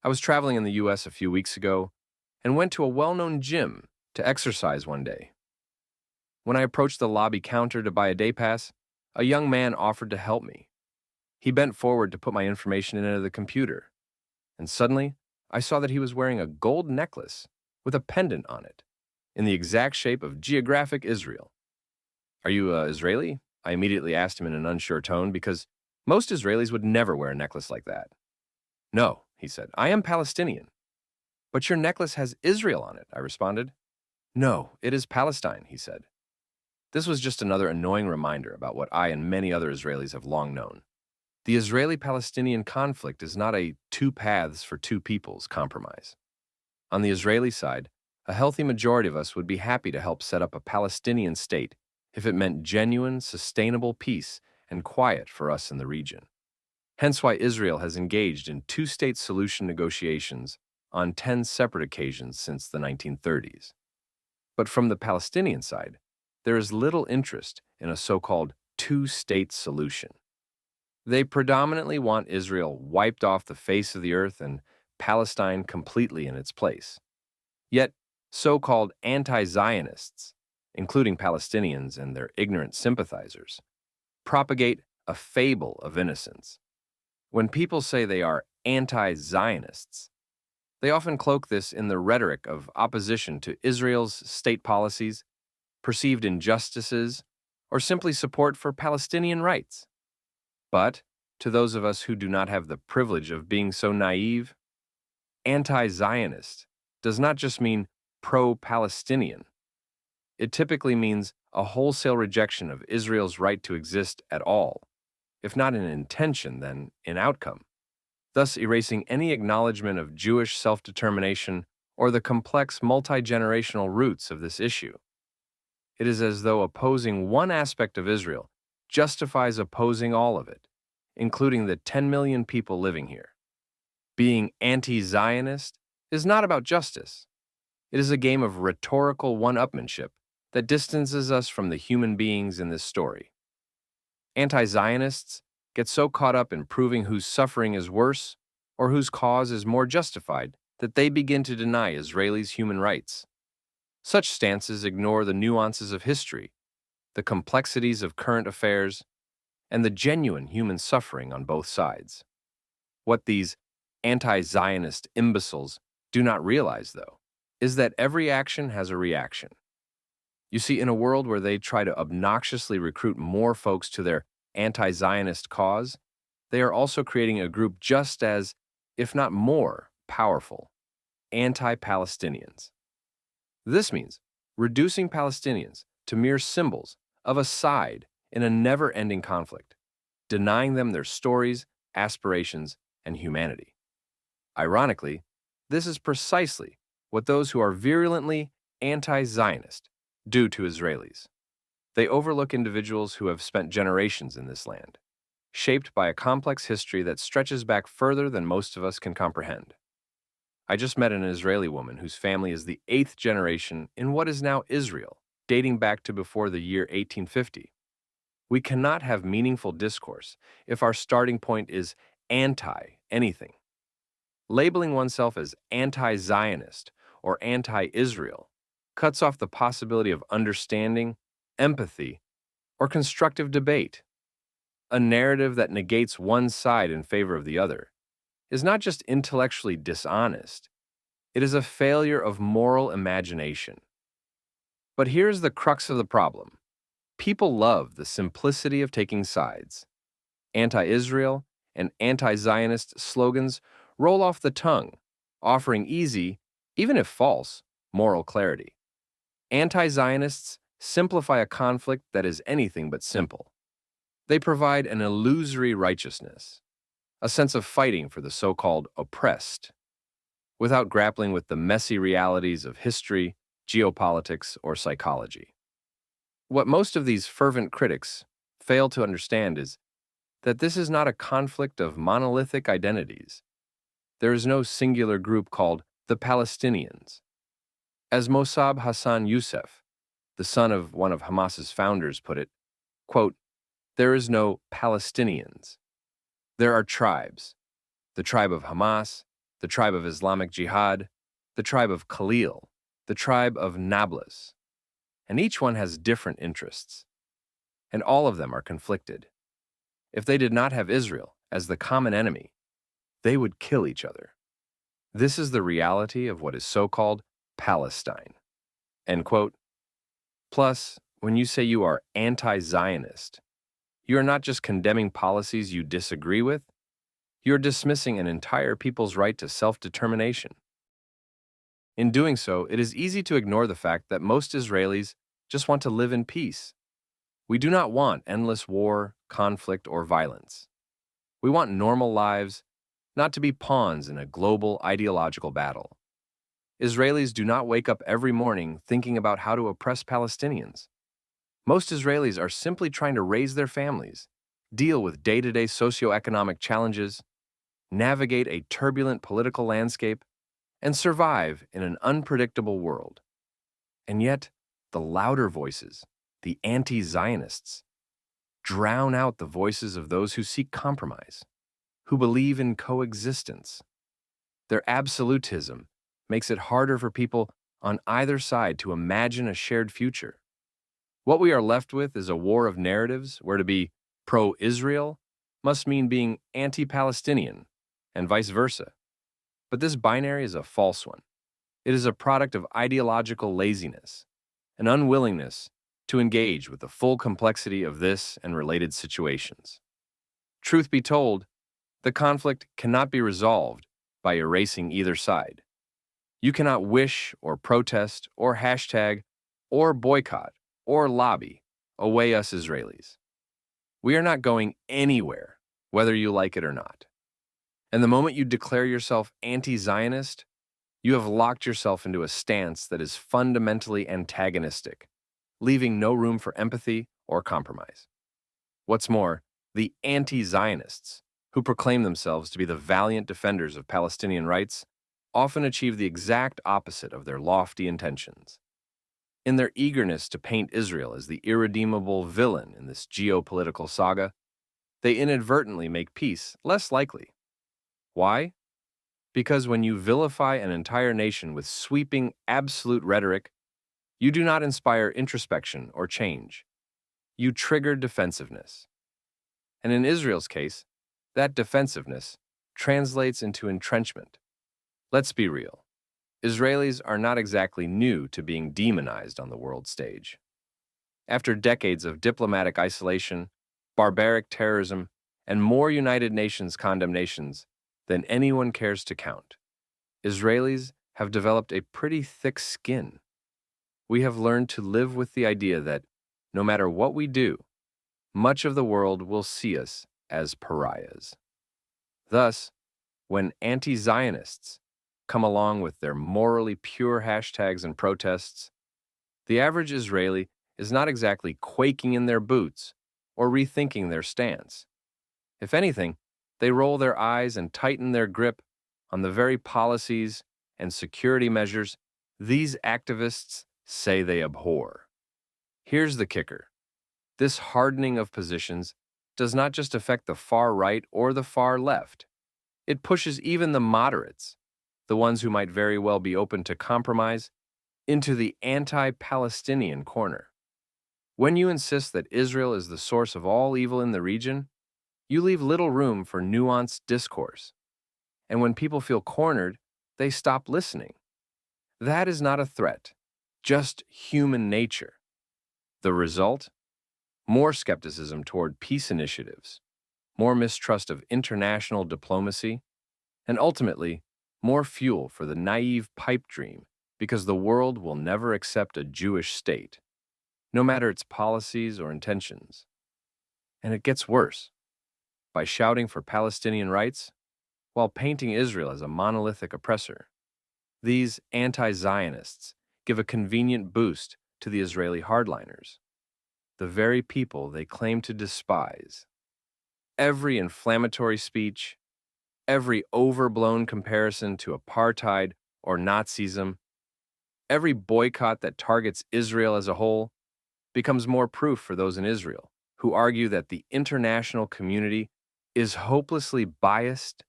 I was traveling in the US a few weeks ago and went to a well-known gym to exercise one day. When I approached the lobby counter to buy a day pass, a young man offered to help me. He bent forward to put my information into the computer, and suddenly I saw that he was wearing a gold necklace with a pendant on it, in the exact shape of geographic Israel. "Are you Israeli?" I immediately asked him in an unsure tone because most Israelis would never wear a necklace like that. "No," he said, "I am Palestinian." "But your necklace has Israel on it," I responded. "No, it is Palestine," he said. This was just another annoying reminder about what I and many other Israelis have long known. The Israeli-Palestinian conflict is not a two paths for two peoples compromise. On the Israeli side, a healthy majority of us would be happy to help set up a Palestinian state if it meant genuine, sustainable peace and quiet for us in the region. Hence why Israel has engaged in two-state solution negotiations on 10 separate occasions since the 1930s. But from the Palestinian side, there is little interest in a so-called two-state solution. They predominantly want Israel wiped off the face of the earth and Palestine completely in its place. Yet, so-called anti-Zionists, including Palestinians and their ignorant sympathizers, propagate a fable of innocence. When people say they are anti-Zionists, they often cloak this in the rhetoric of opposition to Israel's state policies, perceived injustices, or simply support for Palestinian rights. But, to those of us who do not have the privilege of being so naive, anti-Zionist does not just mean pro-Palestinian. It typically means a wholesale rejection of Israel's right to exist at all, if not in intention, then in outcome, thus erasing any acknowledgement of Jewish self-determination or the complex multi-generational roots of this issue. It is as though opposing one aspect of Israel justifies opposing all of it, including the 10 million people living here. Being anti-Zionist is not about justice. It is a game of rhetorical one-upmanship that distances us from the human beings in this story. Anti-Zionists get so caught up in proving whose suffering is worse or whose cause is more justified that they begin to deny Israelis human rights. Such stances ignore the nuances of history, the complexities of current affairs, and the genuine human suffering on both sides. What these anti-Zionist imbeciles do not realize, though, is that every action has a reaction. You see, in a world where they try to obnoxiously recruit more folks to their anti-Zionist cause, they are also creating a group just as, if not more, powerful, anti-Palestinians. This means reducing Palestinians to mere symbols of a side in a never-ending conflict, denying them their stories, aspirations, and humanity. Ironically, this is precisely what those who are virulently anti-Zionist do to Israelis. They overlook individuals who have spent generations in this land, shaped by a complex history that stretches back further than most of us can comprehend. I just met an Israeli woman whose family is the 8th generation in what is now Israel, dating back to before the year 1850. We cannot have meaningful discourse if our starting point is anti-anything. Labeling oneself as anti-Zionist or anti-Israel cuts off the possibility of understanding, empathy, or constructive debate. A narrative that negates one side in favor of the other is not just intellectually dishonest, it is a failure of moral imagination. But here's the crux of the problem. People love the simplicity of taking sides. Anti-Israel and anti-Zionist slogans roll off the tongue, offering easy, even if false, moral clarity. Anti-Zionists simplify a conflict that is anything but simple. They provide an illusory righteousness, a sense of fighting for the so-called oppressed, without grappling with the messy realities of history, geopolitics, or psychology. What most of these fervent critics fail to understand is that this is not a conflict of monolithic identities. There is no singular group called the Palestinians. As Mossab Hassan Youssef, the son of one of Hamas's founders, put it, quote, "There is no Palestinians. There are tribes, the tribe of Hamas, the tribe of Islamic Jihad, the tribe of Khalil, the tribe of Nablus, and each one has different interests, and all of them are conflicted. If they did not have Israel as the common enemy, they would kill each other. This is the reality of what is so-called Palestine. End quote. Plus, when you say you are anti-Zionist, you are not just condemning policies you disagree with, you're dismissing an entire people's right to self-determination. In doing so, it is easy to ignore the fact that most Israelis just want to live in peace. We do not want endless war, conflict, or violence. We want normal lives, not to be pawns in a global ideological battle. Israelis do not wake up every morning thinking about how to oppress Palestinians. Most Israelis are simply trying to raise their families, deal with day-to-day socioeconomic challenges, navigate a turbulent political landscape, and survive in an unpredictable world. And yet, the louder voices, the anti-Zionists, drown out the voices of those who seek compromise, who believe in coexistence. Their absolutism makes it harder for people on either side to imagine a shared future. What we are left with is a war of narratives where to be pro-Israel must mean being anti-Palestinian, and vice versa. But this binary is a false one. It is a product of ideological laziness, an unwillingness to engage with the full complexity of this and related situations. Truth be told, the conflict cannot be resolved by erasing either side. You cannot wish or protest or hashtag or boycott or lobby away us Israelis. We are not going anywhere, whether you like it or not. And the moment you declare yourself anti-Zionist, you have locked yourself into a stance that is fundamentally antagonistic, leaving no room for empathy or compromise. What's more, the anti-Zionists, who proclaim themselves to be the valiant defenders of Palestinian rights, often achieve the exact opposite of their lofty intentions. In their eagerness to paint Israel as the irredeemable villain in this geopolitical saga, they inadvertently make peace less likely. Why? Because when you vilify an entire nation with sweeping, absolute rhetoric, you do not inspire introspection or change. You trigger defensiveness. And in Israel's case, that defensiveness translates into entrenchment. Let's be real. Israelis are not exactly new to being demonized on the world stage. After decades of diplomatic isolation, barbaric terrorism, and more United Nations condemnations than anyone cares to count, Israelis have developed a pretty thick skin. We have learned to live with the idea that, no matter what we do, much of the world will see us as pariahs. Thus, when anti-Zionists come along with their morally pure hashtags and protests, the average Israeli is not exactly quaking in their boots or rethinking their stance. If anything, they roll their eyes and tighten their grip on the very policies and security measures these activists say they abhor. Here's the kicker. This hardening of positions does not just affect the far right or the far left. It pushes even the moderates, the ones who might very well be open to compromise, into the anti-Palestinian corner. When you insist that Israel is the source of all evil in the region, you leave little room for nuanced discourse. And when people feel cornered, they stop listening. That is not a threat, just human nature. The result? More skepticism toward peace initiatives, more mistrust of international diplomacy, and ultimately, more fuel for the naive pipe dream because the world will never accept a Jewish state, no matter its policies or intentions. And it gets worse. By shouting for Palestinian rights, while painting Israel as a monolithic oppressor, these anti-Zionists give a convenient boost to the Israeli hardliners, the very people they claim to despise. Every inflammatory speech, every overblown comparison to apartheid or Nazism, every boycott that targets Israel as a whole becomes more proof for those in Israel who argue that the international community is hopelessly biased,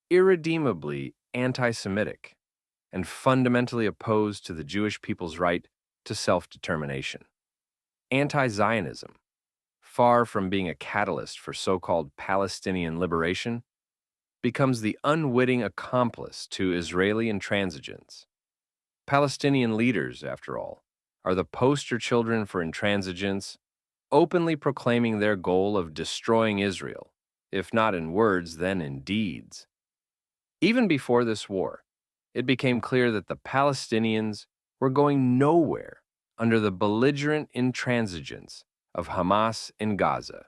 irredeemably anti-Semitic and fundamentally opposed to the Jewish people's right to self-determination. Anti-Zionism, far from being a catalyst for so-called Palestinian liberation, becomes the unwitting accomplice to Israeli intransigence. Palestinian leaders, after all, are the poster children for intransigence, openly proclaiming their goal of destroying Israel, if not in words, then in deeds. Even before this war, it became clear that the Palestinians were going nowhere under the belligerent intransigence of Hamas in Gaza,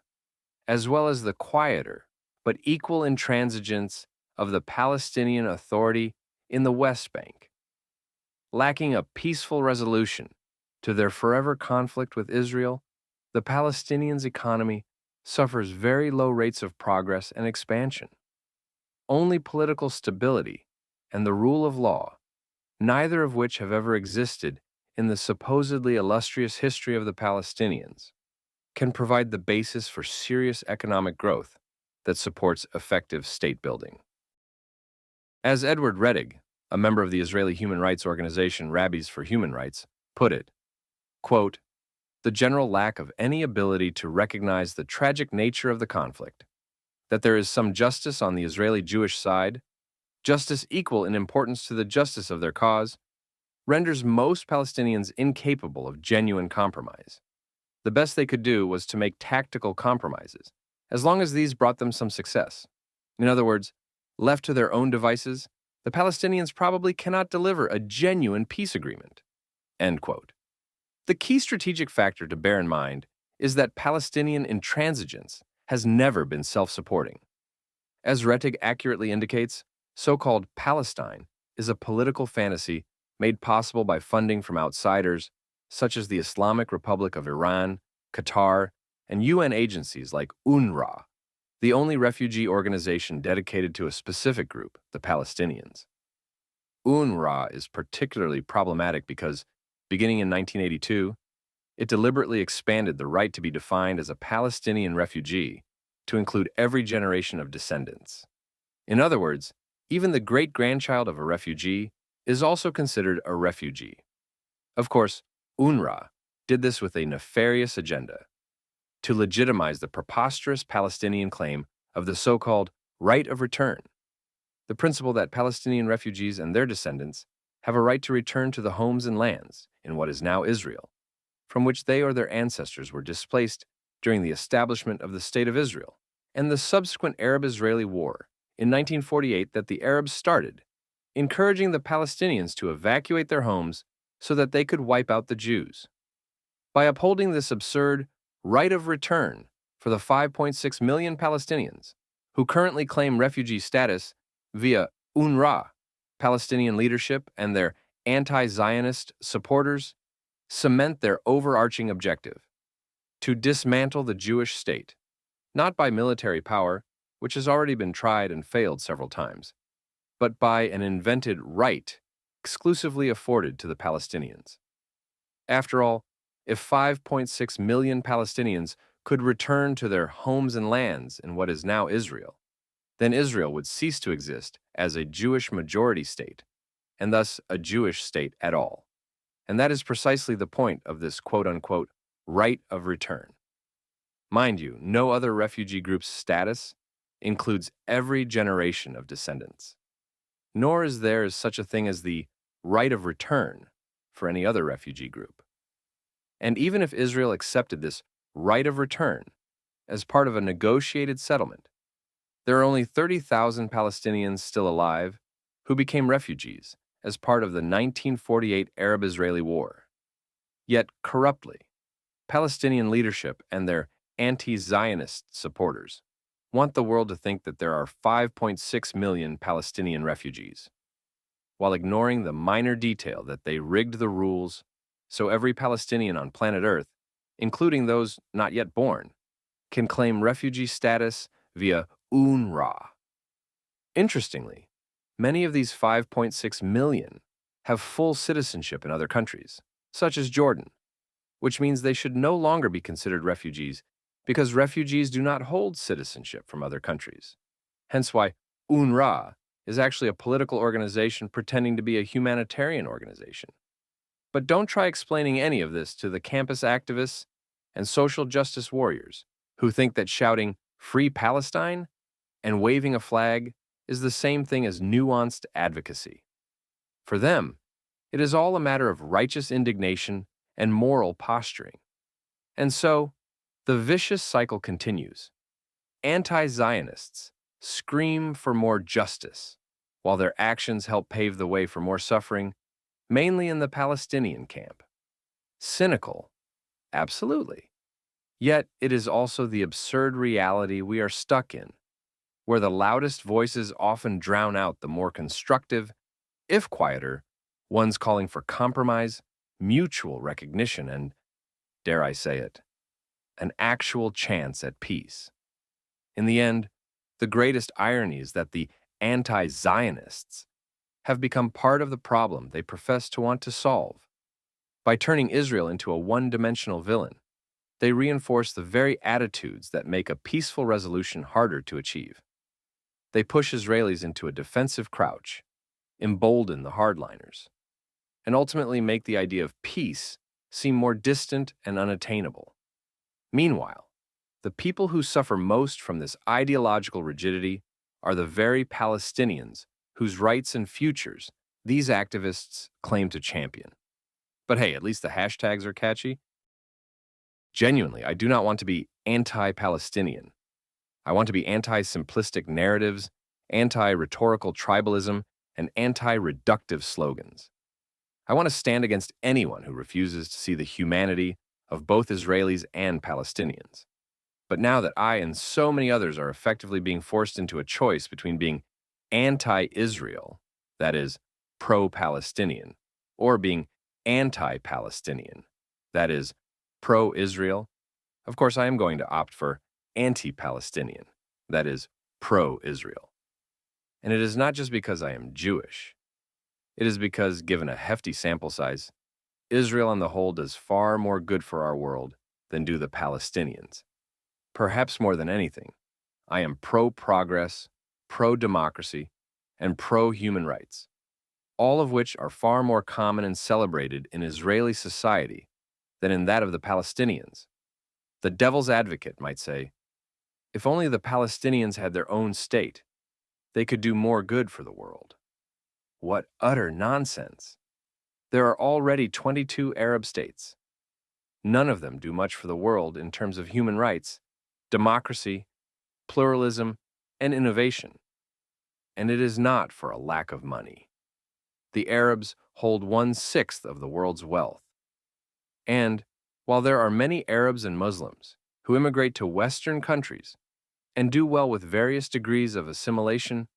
as well as the quieter but equal intransigence of the Palestinian Authority in the West Bank. Lacking a peaceful resolution to their forever conflict with Israel, the Palestinians' economy suffers very low rates of progress and expansion. Only political stability and the rule of law, neither of which have ever existed in the supposedly illustrious history of the Palestinians, can provide the basis for serious economic growth that supports effective state building. As Edward Rettig, a member of the Israeli human rights organization Rabbis for Human Rights, put it, quote, "The general lack of any ability to recognize the tragic nature of the conflict, that there is some justice on the Israeli Jewish side, justice equal in importance to the justice of their cause, renders most Palestinians incapable of genuine compromise. The best they could do was to make tactical compromises, as long as these brought them some success. In other words, left to their own devices, the Palestinians probably cannot deliver a genuine peace agreement." End quote. The key strategic factor to bear in mind is that Palestinian intransigence has never been self-supporting. As Rettig accurately indicates, so-called Palestine is a political fantasy made possible by funding from outsiders, such as the Islamic Republic of Iran, Qatar, and UN agencies like UNRWA, the only refugee organization dedicated to a specific group, the Palestinians. UNRWA is particularly problematic because, beginning in 1982, it deliberately expanded the right to be defined as a Palestinian refugee to include every generation of descendants. In other words, even the great-grandchild of a refugee is also considered a refugee. Of course, UNRWA did this with a nefarious agenda: to legitimize the preposterous Palestinian claim of the so-called right of return, the principle that Palestinian refugees and their descendants have a right to return to the homes and lands in what is now Israel, from which they or their ancestors were displaced during the establishment of the State of Israel and the subsequent Arab-Israeli War in 1948 that the Arabs started, encouraging the Palestinians to evacuate their homes so that they could wipe out the Jews. By upholding this absurd right of return for the 5.6 million Palestinians who currently claim refugee status via UNRWA, Palestinian leadership and their anti-Zionist supporters cement their overarching objective: to dismantle the Jewish state, not by military power, which has already been tried and failed several times, but by an invented right exclusively afforded to the Palestinians. After all, if 5.6 million Palestinians could return to their homes and lands in what is now Israel, then Israel would cease to exist as a Jewish majority state, and thus a Jewish state at all. And that is precisely the point of this quote-unquote right of return. Mind you, no other refugee group's status includes every generation of descendants. Nor is there such a thing as the right of return for any other refugee group. And even if Israel accepted this right of return as part of a negotiated settlement, there are only 30,000 Palestinians still alive who became refugees as part of the 1948 Arab-Israeli War. Yet, corruptly, Palestinian leadership and their anti-Zionist supporters want the world to think that there are 5.6 million Palestinian refugees, while ignoring the minor detail that they rigged the rules so every Palestinian on planet Earth, including those not yet born, can claim refugee status via UNRWA. Interestingly, many of these 5.6 million have full citizenship in other countries, such as Jordan, which means they should no longer be considered refugees because refugees do not hold citizenship from other countries. Hence why UNRWA is actually a political organization pretending to be a humanitarian organization. But don't try explaining any of this to the campus activists and social justice warriors who think that shouting "Free Palestine" and waving a flag is the same thing as nuanced advocacy. For them, it is all a matter of righteous indignation and moral posturing. And so, the vicious cycle continues. Anti-Zionists scream for more justice, while their actions help pave the way for more suffering, mainly in the Palestinian camp. Cynical? Absolutely. Yet it is also the absurd reality we are stuck in, where the loudest voices often drown out the more constructive, if quieter, ones calling for compromise, mutual recognition, and, dare I say it, an actual chance at peace. In the end, the greatest irony is that the anti-Zionists have become part of the problem they profess to want to solve. By turning Israel into a one-dimensional villain, they reinforce the very attitudes that make a peaceful resolution harder to achieve. They push Israelis into a defensive crouch, embolden the hardliners, and ultimately make the idea of peace seem more distant and unattainable. Meanwhile, the people who suffer most from this ideological rigidity are the very Palestinians whose rights and futures these activists claim to champion. But hey, at least the hashtags are catchy. Genuinely, I do not want to be anti-Palestinian. I want to be anti-simplistic narratives, anti-rhetorical tribalism, and anti-reductive slogans. I want to stand against anyone who refuses to see the humanity of both Israelis and Palestinians. But now that I and so many others are effectively being forced into a choice between being anti-Israel, that is, pro-Palestinian, or being anti-Palestinian, that is, pro-Israel, of course I am going to opt for anti-Palestinian, that is, pro-Israel. And it is not just because I am Jewish. It is because, given a hefty sample size, Israel on the whole does far more good for our world than do the Palestinians. Perhaps more than anything, I am pro-progress, pro-democracy, and pro-human rights, all of which are far more common and celebrated in Israeli society than in that of the Palestinians. The devil's advocate might say, if only the Palestinians had their own state, they could do more good for the world. What utter nonsense! There are already 22 Arab states. None of them do much for the world in terms of human rights, democracy, pluralism, and innovation. And it is not for a lack of money. The Arabs hold 1/6 of the world's wealth. And while there are many Arabs and Muslims who immigrate to Western countries and do well with various degrees of assimilation,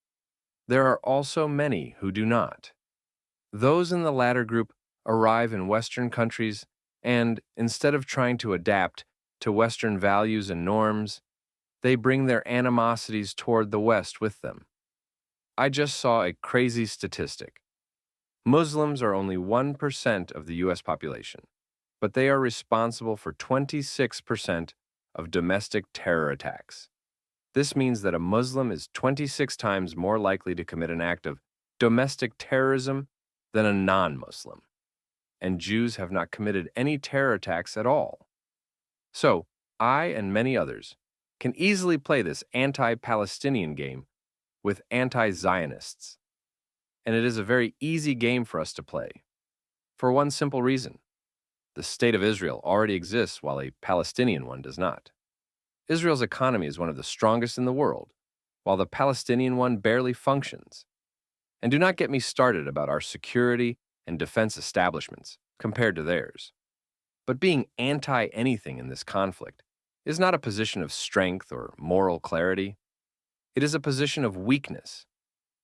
there are also many who do not. Those in the latter group arrive in Western countries and, instead of trying to adapt to Western values and norms, they bring their animosities toward the West with them. I just saw a crazy statistic. Muslims are only 1% of the U.S. population, but they are responsible for 26% of domestic terror attacks. This means that a Muslim is 26 times more likely to commit an act of domestic terrorism than a non-Muslim. And Jews have not committed any terror attacks at all. So, I and many others can easily play this anti-Palestinian game with anti-Zionists. And it is a very easy game for us to play. For one simple reason. The State of Israel already exists while a Palestinian one does not. Israel's economy is one of the strongest in the world, while the Palestinian one barely functions. And do not get me started about our security and defense establishments compared to theirs. But being anti-anything in this conflict is not a position of strength or moral clarity. It is a position of weakness,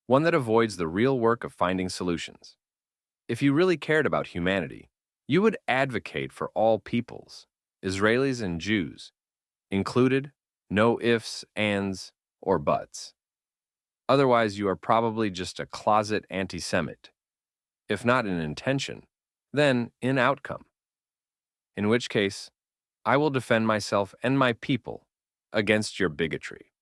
one that avoids the real work of finding solutions. If you really cared about humanity, you would advocate for all peoples, Israelis and Jews, included, no ifs, ands, or buts. Otherwise, you are probably just a closet anti-Semite, if not in intention, then in outcome. In which case, I will defend myself and my people against your bigotry.